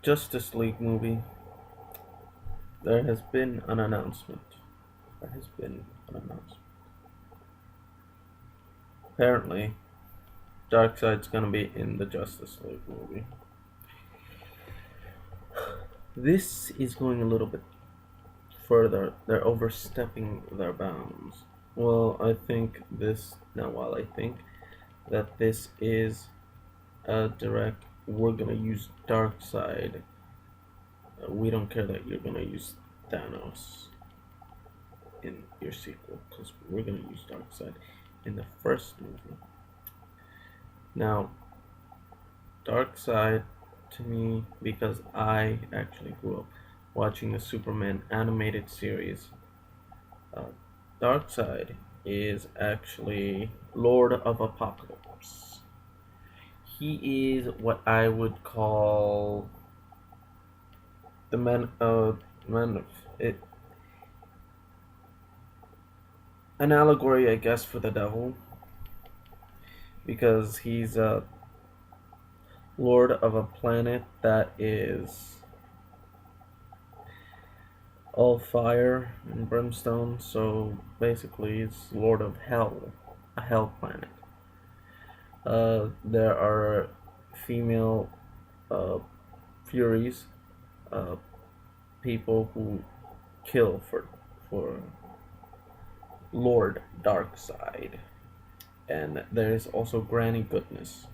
Justice League movie, there has been an announcement. There has been an announcement. Apparently, Darkseid's gonna be in the Justice League movie. This is going a little bit further. They're overstepping their bounds. Well, I think this. Now, while I think that this is a direct, we're gonna use Darkseid. We don't care that you're gonna use Thanos in your sequel, because we're gonna use Darkseid in the first movie. Now, Darkseid, to me, because I actually grew up watching the Superman animated series, uh, Darkseid is actually Lord of Apocalypse. He is what I would call the man of it, an allegory, I guess, for the devil, because he's a lord of a planet that is all fire and brimstone. So basically, it's lord of hell, a hell planet. There are female uh, furies, uh, people who kill for Lord Darkseid, and there is also Granny Goodness.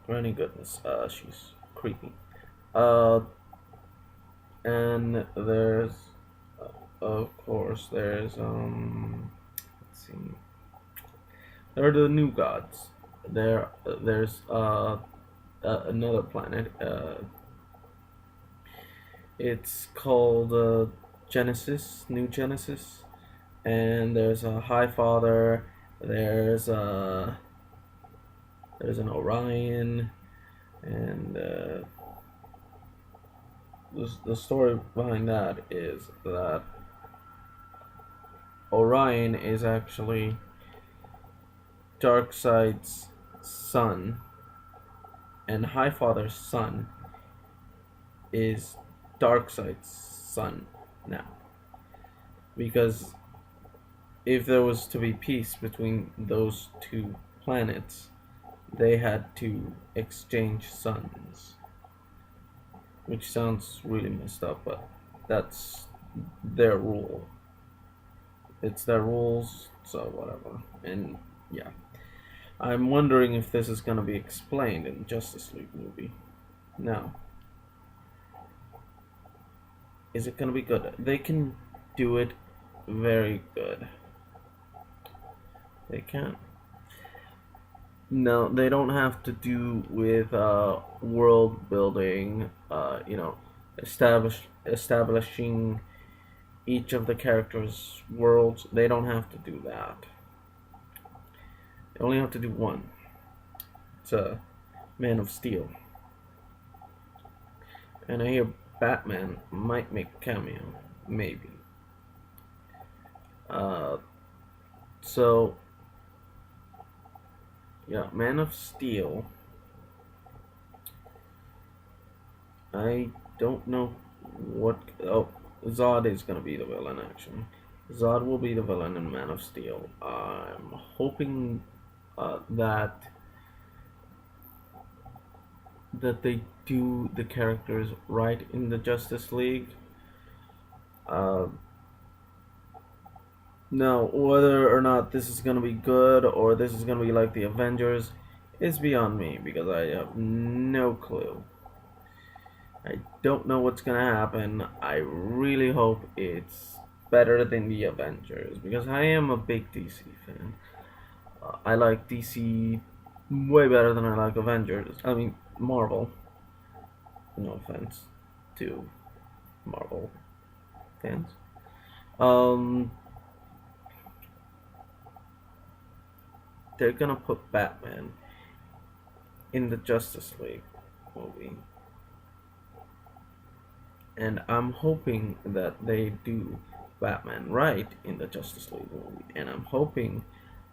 Granny Goodness, she's creepy. Uh, and there's, of course, let's see, there are the new gods. There's another planet. It's called Genesis, New Genesis, and there's a High Father. There's there's an Orion, and the story behind that is that Orion is actually Darkseid's son, and Highfather's son is Darkseid's son now. Because if there was to be peace between those two planets, they had to exchange sons. Which sounds really messed up, but that's their rule. It's their rules, so whatever. And yeah. I'm wondering if this is gonna be explained in Justice League movie. Now, is it gonna be good? They can do it very good. They can. No, they don't have to do with world building. Establishing each of the characters' worlds. They don't have to do that. They only have to do one. It's a Man of Steel, and I hear Batman might make a cameo, maybe. Uh, so yeah, Man of Steel. I don't know what. Oh, Zod is gonna be the villain. Actually, Zod will be the villain in Man of Steel. I'm hoping that they do the characters right in the Justice League. Uh, Now, whether or not this is gonna be good or this is gonna be like the Avengers is beyond me because I have no clue. I don't know what's gonna happen. I really hope it's better than the Avengers because I am a big DC fan. I like DC way better than I like Avengers. I mean, Marvel. No offense to Marvel fans. Um, they're gonna put Batman in the Justice League movie, and I'm hoping that they do Batman right in the Justice League movie, and I'm hoping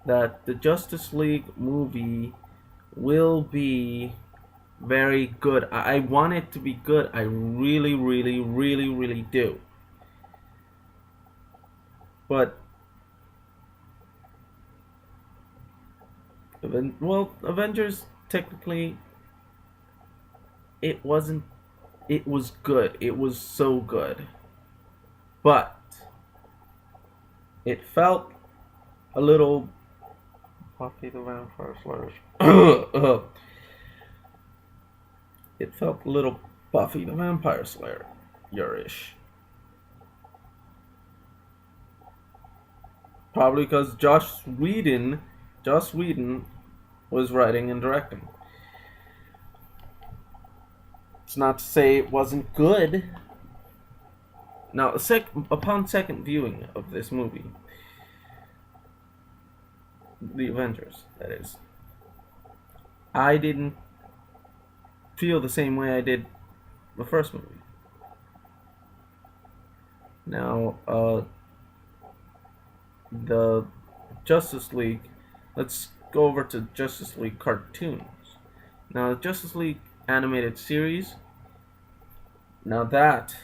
that the Justice League movie will be very good. I want it to be good. I really, really, really, really do. But well, Avengers technically it wasn't. It was good. It was so good, but it felt a little Buffy the Vampire Slayer. It felt a little Buffy the Vampire Slayer-ish. Probably because Joss Whedon was writing and directing. It's not to say it wasn't good. Now, upon second viewing of this movie, The Avengers, that is, I didn't feel the same way I did the first movie. Now, the Justice League, let's go over to Justice League cartoons. Now, the Justice League animated series, now that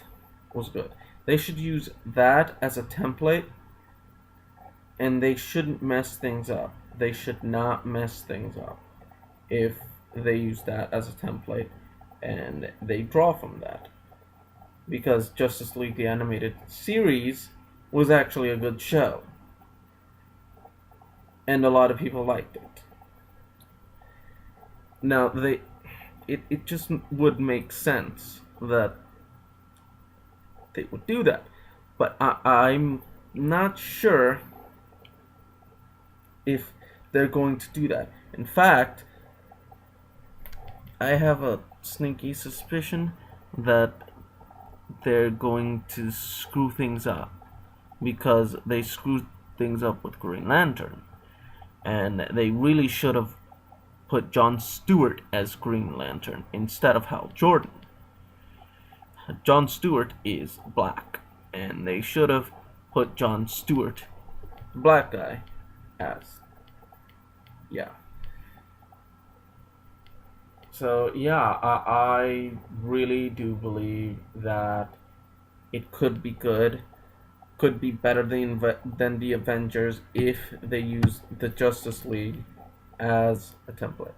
was good. They should use that as a template, and they shouldn't mess things up. They should not mess things up if they use that as a template and they draw from that. Because Justice League the Animated Series was actually a good show. And a lot of people liked it. Now, it just would make sense that they would do that. But I'm not sure if they're going to do that. In fact, I have a sneaky suspicion that they're going to screw things up, because they screwed things up with Green Lantern, and they really should have put John Stewart as Green Lantern instead of Hal Jordan. John Stewart is black, and they should have put John Stewart, the black guy, as, yeah. So yeah, I really do believe that it could be good, could be better than the Avengers if they use the Justice League as a template.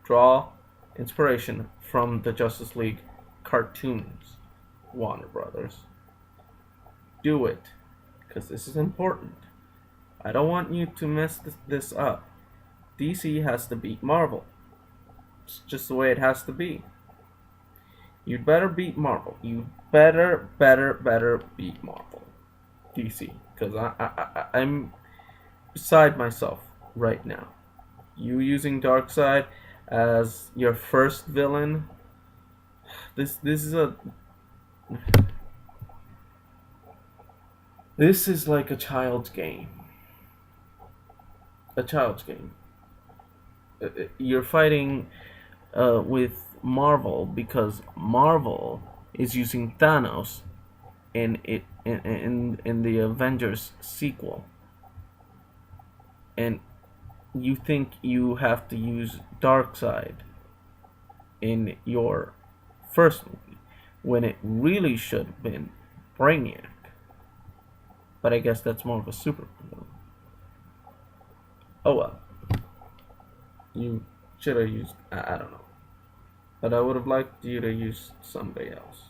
Draw inspiration from the Justice League cartoons, Warner Brothers. Do it, because this is important. I don't want you to mess this up. DC has to beat Marvel. It's just the way it has to be. You'd better beat Marvel. You better beat Marvel. DC. Because I'm beside myself right now. You using Darkseid as your first villain. This is like a child's game. A child's game. You're fighting with Marvel because Marvel is using Thanos in the Avengers sequel, and you think you have to use Darkseid in your first movie when it really should have been Brainiac. But I guess that's more of a supervillain. Oh well. You should have used, I don't know. But I would have liked you to use somebody else.